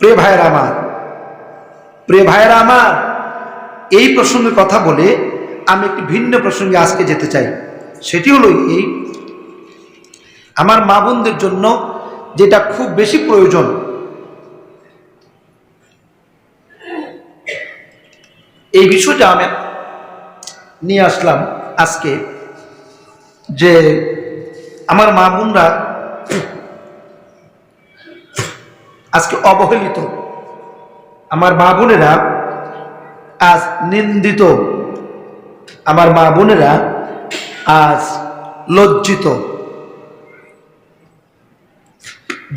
প্রিয় ভাইয়েরা আমার, এই প্রসঙ্গে কথা বলে আমি একটি ভিন্ন প্রসঙ্গে আজকে যেতে চাই। সেটি হলো এই, আমার মা বোনদের জন্য যেটা খুব বেশি প্রয়োজন, এই বিষয়টা আমি নিয়ে আসলাম আজকে, যে আমার মা বোনরা আজকে অবহেলিত, আমার মা বোনেরা আজ নিন্দিত, আমার মা বোনেরা আজ লজ্জিত।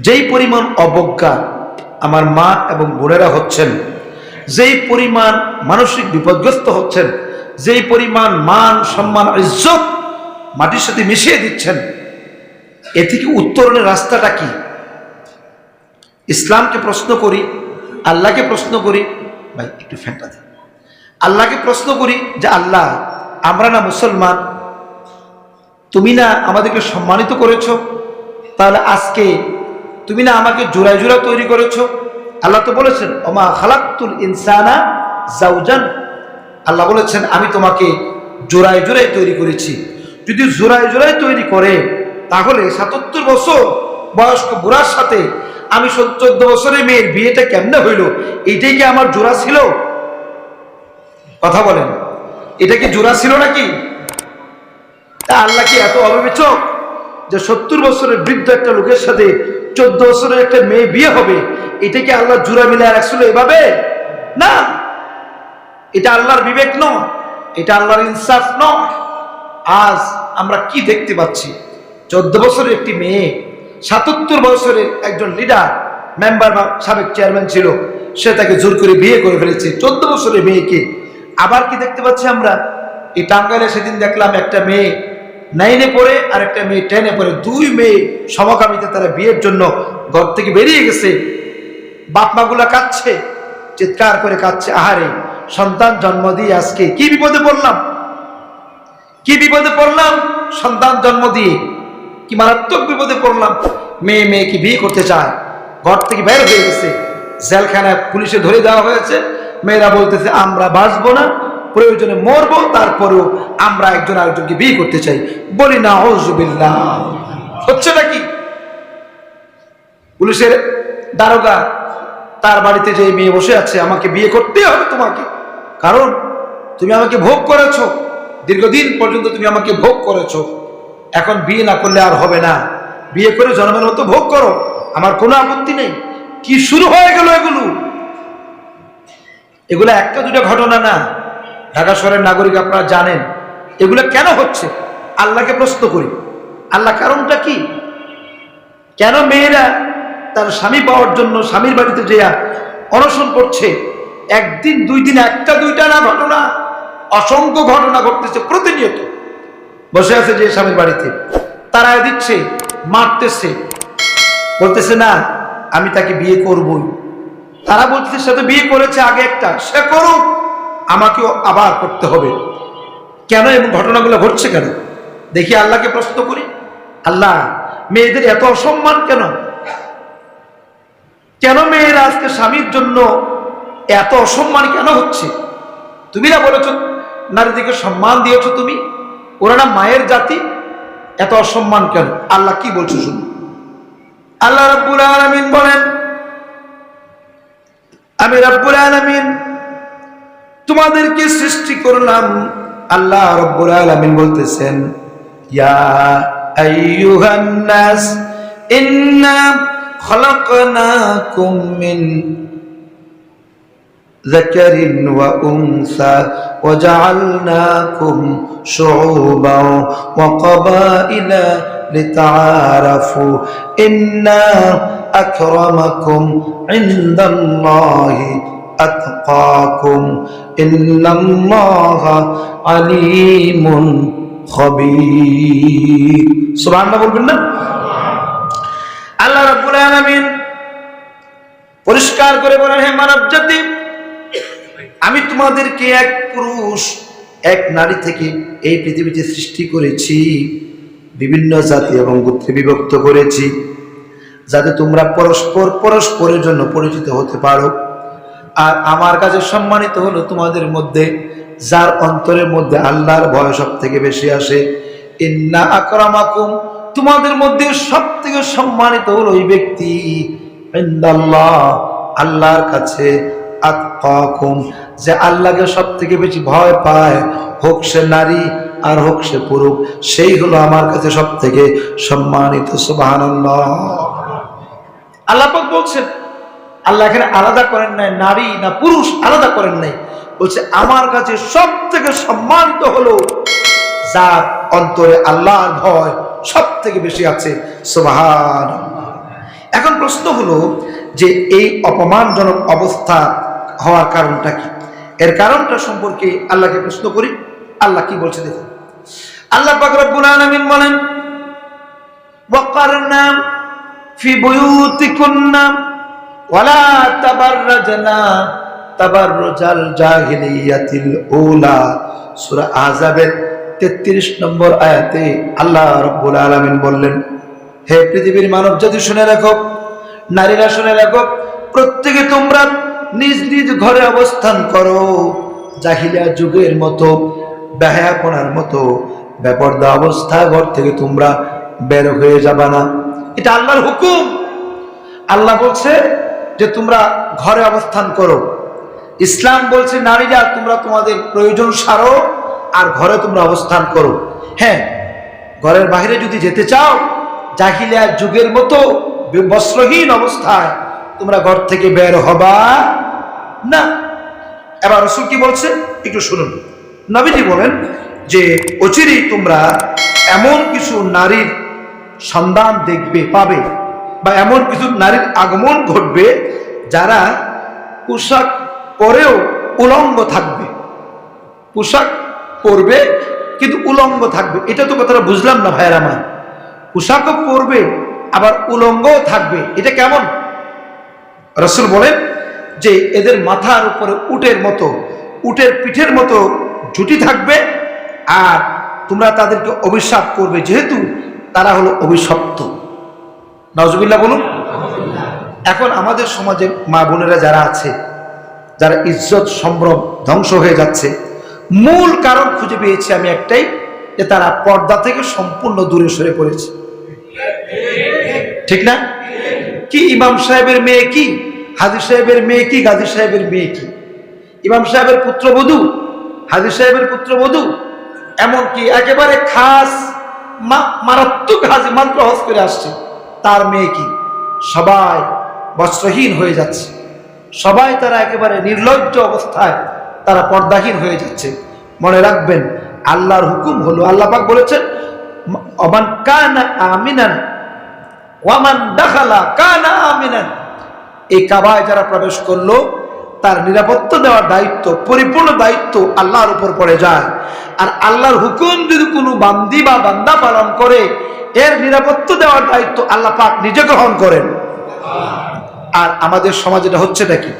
যেই পরিমাণ অবজ্ঞা আমার মা এবং বোনেরা হচ্ছেন, যেই পরিমাণ মানসিক বিপদগ্রস্ত হচ্ছেন, যেই পরিমাণ মান সম্মান ইজ্জত মাটির সাথে মিশিয়ে দিচ্ছেন, এ থেকে উত্তরণের রাস্তাটা কি? ইসলামকে প্রশ্ন করি, আল্লাহকে প্রশ্ন করি, ভাই একটু ফ্যানটা দেন, আল্লাহকে প্রশ্ন করি যে আল্লাহ, আমরা না মুসলমান, তুমি না আমাদেরকে সম্মানিত করেছো, তাহলে আজকে তুমি না আমাকে জোড়ায় জোড়া তৈরি করেছো। আল্লাহ তো বলেছেন ওমা খালাকতুল ইনসানা জাওজান, আল্লাহ বলেছেন আমি তোমাকে জোড়ায় জোড়ায় তৈরি করেছি। যদি জোড়ায় জোড়ায় তৈরি করে, তাহলে ৭৭ বছর বয়স্ক বুড়ার সাথে আমি ১৪ বছরের মেয়ের বিয়েটা কেমনে হইল? এইটাই কি আমার জোড়া ছিল? কথা বলেন, এটা কি জোড়া ছিল নাকি? তা আল্লাহ কি এত অবিবেচক যে ৭০ বছরের বৃদ্ধ একটা লোকের সাথে ১৪ বছরের একটা মেয়ে বিয়ে হবে? এটা কি আল্লাহ জোড়া মিলায় রাখছিল এভাবে? না, এটা আল্লাহর বিবেক নয়, এটা আল্লাহর ইনসাফ নয়। আজ আমরা কি দেখতে পাচ্ছি? ১৪ বছরের একটি মেয়ে, ৭৭ বছরের একজন লিডার মেম্বার বা সাবেক চেয়ারম্যান ছিল, সে তাকে জোর করে বিয়ে করে ফেলেছে ১৪ বছরের মেয়েকে। আবার কি দেখতে পাচ্ছি আমরা? এই টাঙ্গাইলে সেদিন দেখলাম একটা মেয়ে 9-এ পড়ে আর একটা মেয়ে 10-এ পড়ে, দুই মেয়ে সমকামিতে তারা বিয়ের জন্য ঘর থেকে বেরিয়ে গেছে। বাপ মাগুলা কাঁদছে, চিৎকার করে কাঁদছে, আহারে সন্তান জন্ম দিয়ে আজকে কি বিপদে পড়লাম, কি বিপদে পড়লাম, সন্তান জন্ম দিয়ে কি মারাত্মক বিপদে পড়লাম। মেয়েকে বিয়ে করতে চায়, ঘর থেকে বের হয়ে গেছে, জেলখানায় পুলিশে ধরে দেওয়া হয়েছে। মেয়েরা বলতেছে আমরা বাঁচবো না, প্রয়োজনে মরবো, তারপরেও আমরা একজন আরেকজনকে বিয়ে করতে চাই। বলি না আউযুবিল্লাহ, হচ্ছে নাকি? পুলিশের দারোগা তার বাড়িতে যে মেয়ে বসে আছে, আমাকে বিয়ে করতে হবে তোমাকে, কারণ তুমি আমাকে ভোগ করেছো, দীর্ঘদিন পর্যন্ত তুমি আমাকে ভোগ করেছো, এখন বিয়ে না করলে আর হবে না, বিয়ে করে জন্মের মতো ভোগ করো, আমার কোনো আপত্তি নেই। কি শুরু হয়ে গেল এগুলো একটা দুটো ঘটনা না, ঢাকা শহরের নাগরিক আপনারা জানেন এগুলো কেন হচ্ছে। আল্লাহকে প্রশ্ন করি, আল্লাহ কারণটা কি? কেন মেয়েরা তার স্বামী পাওয়ার জন্য স্বামীর বাড়িতে যেয়া অনশন করছে? একদিন দুই দিন, একটা দুইটা না ঘটনা, অসংখ্য ঘটনা ঘটতেছে প্রতিনিয়ত। বসে আছে যে স্বামীর বাড়িতে, তারাই দিচ্ছে, মারতেছে, বলতেছে না আমি তাকে বিয়ে করবই। তারা বলতেছে সে তো বিয়ে করেছে আগে একটা, সে করুক, আমাকেও আবার করতে হবে। কেন এমন ঘটনাগুলো ঘটছে কেন? দেখি আল্লাহকে প্রশ্ন করি, আল্লাহ মেয়েদের এত অসম্মান কেন? কেন মেয়েরা আজকে স্বামীর জন্য এত অসম্মান কেন হচ্ছে? তুমি না বলেছো নারীদেরকে সম্মান দিয়েছো তুমি, ওরা না মায়ের জাতি, এত অসম্মান কেন? আল্লাহ কি বলছো শুনুন। আল্লাহ রাব্বুল আলামিন বলেন, আমি রাব্বুল আলামিন তোমাদেরকে সৃষ্টি করলাম। আল্লাহ রাব্বুল আলামিন বলতেছেন, ইয়া আইয়ুহান নাস ইন্না খালাকনাকুম মিন যাকারিন ওয়া উনসা ওয়া জাআলনাকুম শুউবান ওয়া ক্বাবাইলা লিতাআরাফু ইন্না আকরামাকুম ইনদাল্লাহি আতকাকুম ইন্নাল্লাহা আলীমুন খবীর। সুবহানাল্লাহ বলবেন না? আল্লাহ রাব্বুল আলামিন পরিষ্কার করে বলেন, হে মানব জাতি, আমি তোমাদেরকে এক পুরুষ এক নারী থেকে এই পৃথিবীতে সৃষ্টি করেছি, বিভিন্ন জাতি এবং গোত্রে বিভক্ত করেছি। যাতে তোমরা পরস্পর পরস্পরের জন্য পরিচিত হতে পারো। আর আমার কাছে সম্মানিত হলো তোমাদের মধ্যে যার অন্তরের মধ্যে আল্লাহর ভয় সব থেকে বেশি আসে। ইন্না আকরামাকুম, তোমাদের মধ্যে সব থেকে সম্মানিত হলো ওই ব্যক্তি ইনদাল্লাহ, আল্লাহর কাছে, আতকাকুম, যে আল্লাহকে সব থেকে বেশি ভয় পায়, হোক সে নারী আর হোক সে পুরুষ, সেই হলো আমার কাছে সব থেকে সম্মানিত। সুবহানাল্লাহ। আল্লাহ পাক বলছেন, আল্লাহ এখানে আলাদা করেন নাই নারী না পুরুষ, আলাদা করেন নাই, বলছে আমার কাছে সব থেকে সম্মানিত হলো যার অন্তরে আল্লাহর ভয় সব থেকে বেশি আছে। সুবহানাল্লাহ। এখন প্রশ্ন হলো যে এই অপমানজনক অবস্থা হওয়ার কারণটা কি? এর কারণটা সম্পর্কে আল্লাহকে প্রশ্ন করি। আল্লাহ কি বলছে দেখুন। আল্লাহ পাক রব্বুল আলামিন বলেন, ওয়াকারনা ফি বুয়ুতিকুন্না ওয়ালা তাবাররাজনা তাবাররুজাল জাহিলিয়াতিল উলা। সূরা আহজাবের 33 নম্বর আয়াতে আল্লাহ রাব্বুল আলামিন বললেন, হে পৃথিবীর মানব জাতি শুনে রাখো, নারীরা শুনে রাখো, প্রত্যেকে তোমরা নিজ নিজ ঘরে অবস্থান করো, জাহিলিয়া যুগের মতো বেহায়াপনার মতো বেপরদা অবস্থা ঘর থেকে তোমরা বের হয়ে যাবা না। এটা আল্লাহর হুকুম। আল্লাহ বলছে যে তোমরা ঘরে অবস্থান করো। ইসলাম বলছে নারীরা তোমরা তোমাদের প্রয়োজন সারো আর ঘরে তোমরা অবস্থান করো। হ্যাঁ, ঘরের বাইরে যদি যেতে চাও, জাহিলিয়া যুগের মতো বস্ত্রহীন অবস্থায় তোমরা ঘর থেকে বের হবা না। এবার রাসূল কি বলছে একটু শুনুন। নবীজি বলেন যে অচিরেই তোমরা এমন কিছু নারীর সন্ধান দেখবে, পাবে, বা এমন কিছু নারীর আগমন ঘটবে যারা পোশাক পরেও উলঙ্গ থাকবে। পোশাক পরবে কিন্তু উলঙ্গ থাকবে। এটা তো কথাটা বুঝলাম না ভাইয়ের আমার। পোশাকও পরবে আবার উলঙ্গও থাকবে, এটা কেমন? রাসূল বলেন যে এদের মাথার উপরে উটের মতো, উটের পিঠের মতো জুটি থাকবে, আর তোমরা তাদেরকে অভিশাপ করবে যেহেতু তারা হলো অভিশপ্ত। নাউজুবিল্লাহ বলুন। এখন আমাদের সমাজে মা বোনেরা যারা আছে, যারা ইজ্জত সম্ভ্রম ধ্বংস হয়ে যাচ্ছে, মূল কারণ খুঁজে পেয়েছি আমি একটাই, যে তারা পর্দা থেকে সম্পূর্ণ দূরে সরে পড়েছে। ঠিক না? কি ইমাম সাহেবের মেয়ে কি, হাজী সাহেবের মেয়ে কি, গাজী সাহেবের মেয়ে কি, ইমাম সাহেবের পুত্রবধূ, হাজী সাহেবের পুত্রবধূ, এমনকি একেবারে খাস মারাত্মক হাজী মাত্র হজ করে আসছে, তার মেয়ে কি, সবাই বস্ত্রহীন হয়ে যাচ্ছে। সবাই তারা একেবারে নির্লজ্জ অবস্থায় তারা পর্দাহীন হয়ে যাচ্ছে। মনে রাখবেন আল্লাহর হুকুম হলো, আল্লাহ পাক বলেছেন, ওমান কানা আমিনান ওয়ামান দাখালা কানা আমিনান। এই কাবায় যারা প্রবেশ করলো তার নিরাপত্তা দেওয়ার দায়িত্ব, পরিপূর্ণ দায়িত্ব আল্লাহর উপর পড়ে যায়। আর আল্লাহর হুকুম যদি কোনো বান্দি বা বান্দা পালন করে, এর নিরাপত্তা দেওয়ার দায়িত্ব আল্লাহ পাক নিজে গ্রহণ করেন। আর আমাদের সমাজে এটা হচ্ছেটা কি?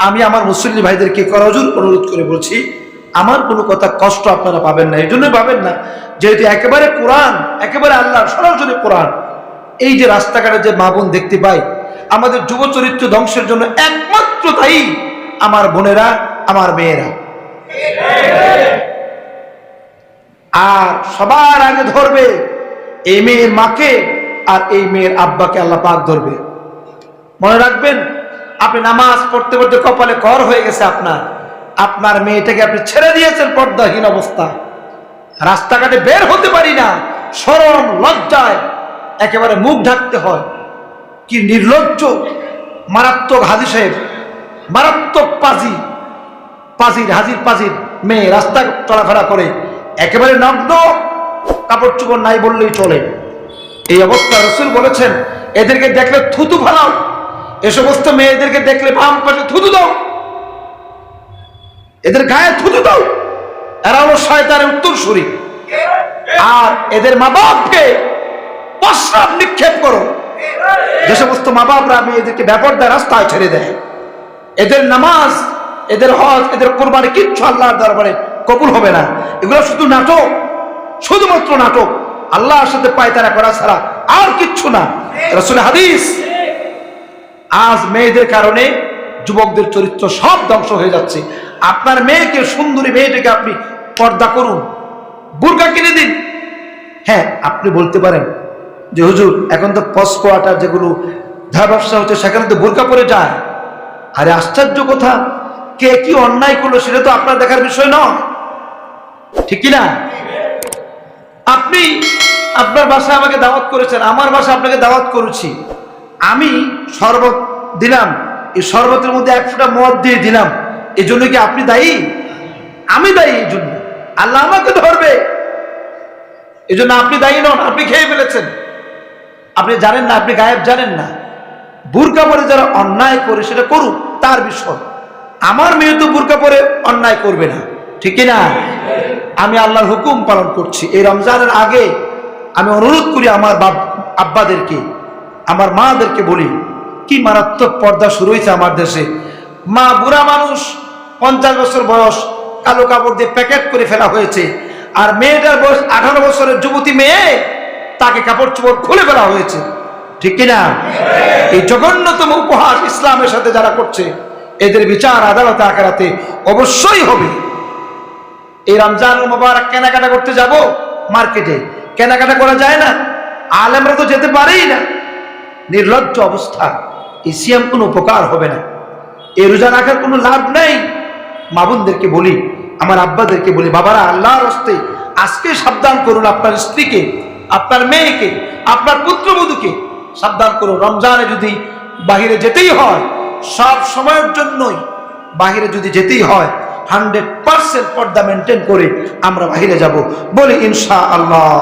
আমি আমার মুসলিম ভাইদেরকে করজোর অনুরোধ করে বলছি, আমার কোনো কথা কষ্ট আপনারা পাবেন না। এই জন্যই পাবেন না যেহেতু একেবারে কোরআন, একেবারে আল্লাহর সরাসরি কোরআন। এই যে রাস্তাঘাটে যে মা বোন দেখতে পাই, আমাদের যুব চরিত্র ধ্বংসের জন্য একমাত্র দায়ী আমার বোনেরা, আমার মেয়েরা। আর সবার আগে ধরবে এই মেয়ের মাকে আর এই মেয়ের আব্বাকে আল্লাহ পাক ধরবে। মনে রাখবেন, আপনি নামাজ পড়তে পড়তে কপালে কর হয়ে গেছে আপনার মেয়েটাকে আপনি ছেড়ে দিয়েছেন পর্দাহীন অবস্থা, রাস্তাঘাটে বের হতে পারি না, শরম লজ্জায় একেবারে মুখ ঢাকতে হয়। কি নির্লজ্জ মারাত্মক হাজী সাহেব, মারাত্মক হাজির পাজির মেয়ে রাস্তা চলাফেরা করে একেবারে নগ্ন, কাপড় চোপড় নাই বললেই চলে। এই অবস্থা রাসূল বলেছেন, এদেরকে দেখলে থুতু ফেলাও, এ সমস্ত মেয়েদেরকে দেখলে বাম পাশে থুতু দাও, এদের গায়ে থুতু দাও, এরা হলো শয়তানের উত্তরসূরি। আর এদের মা বাপকে প্রস্রাব নিক্ষেপ করো। যে সমস্ত মা বাপরা মেয়েদেরকে বেপরদা রাস্তায় ছেড়ে দেয়, এদের নামাজ, এদের হজ, এদের কোরবানি কিচ্ছু আল্লাহর দরবারে কবুল হবে না। এগুলো শুধু নাটক, শুধুমাত্র নাটক, আল্লাহর সাথে পায়তারা করা ছাড়া আর কিচ্ছু না। রাসূলের হাদিস। আজ মেয়েদের কারণে যুবকদের চরিত্র সব ধ্বংস হয়ে যাচ্ছে। আপনার মেয়েকে, সুন্দরী মেয়েটাকে আপনি পর্দা করুন, বুরকা কিনে দিন। হ্যাঁ, আপনি বলতে পারেন যে হুজুর এখন তো পস্কো আটার যেগুলো ধা ব্যবসা হচ্ছে সেখানে তো বুরকা পরে যায়। আরে আশ্চর্য কথা, কে কি অন্যায় করলো সেটা তো আপনার দেখার বিষয় নয়, ঠিক কিনা? আপনি আপনার বাসায় আমাকে দাওয়াত করেছেন, আমার বাসায় আপনাকে দাওয়াত করেছি, আমি শরবত দিলাম, এই শরবতের মধ্যে এক ফোঁটা মদ দিয়ে দিলাম, এই জন্য কি আপনি দায়ী? আমি দায়ী এই জন্য, আল্লাহ আমাকে ধরবে, এই জন্য আপনি দায়ী নন। আপনি খেয়ে ফেলেছেন, আপনি জানেন না, আপনি গায়েব জানেন না। বুরকা পরে যারা অন্যায় করে সেটা করুক, তার বিষয়। আমার মেয়ে তো বুরকা পরে অন্যায় করবে না, ঠিক কিনা? আমি আল্লাহর হুকুম পালন করছি। এই রমজানের আগে আমি অনুরোধ করি আমার আব্বাদেরকে, আমার মাদেরকে বলি, কি মারাত্মক পর্দা শুরু হয়েছে আমার দেশে। মা বুড়া মানুষ, 50 বছর বয়স, কালো কাপড় দিয়ে প্যাকেট করে ফেলা হয়েছে, আর মেয়েটার বয়স 18 বছরের যুবতী মেয়ে, তাকে কাপড় চোপড় খুলে ফেলা হয়েছে, ঠিক কিনা? এই জঘন্যতম উপহাস ইসলামের সাথে যারা করছে, এদের বিচার আদালতে আখিরাতে অবশ্যই হবে। এই রমজানুল মুবারক কেনাকাটা করতে যাব মার্কেটে, কেনাকাটা করা যায় না, আলেমরা তো যেতে পারেই না, নির্লজ্জ অবস্থা। এই সিয়াম কোনো উপকার হবে না, এই রোজা রাখার কোনো লাভ নেই। মা বোনদেরকে বলি, আমার আব্বাদেরকে বলি, বাবারা আল্লাহর রাস্তে আজকে সাবধান করুন আপনার স্ত্রীকে, আপনার মেয়েকে, আপনার পুত্রবধূকে সাবধান করুন। রমজানে যদি বাহিরে যেতেই হয়, সব সময়ের জন্যই বাহিরে যদি যেতেই হয়, 100% পর্দা মেনটেন করে আমরা বাহিরে যাব, বলি ইনশাআল্লাহ।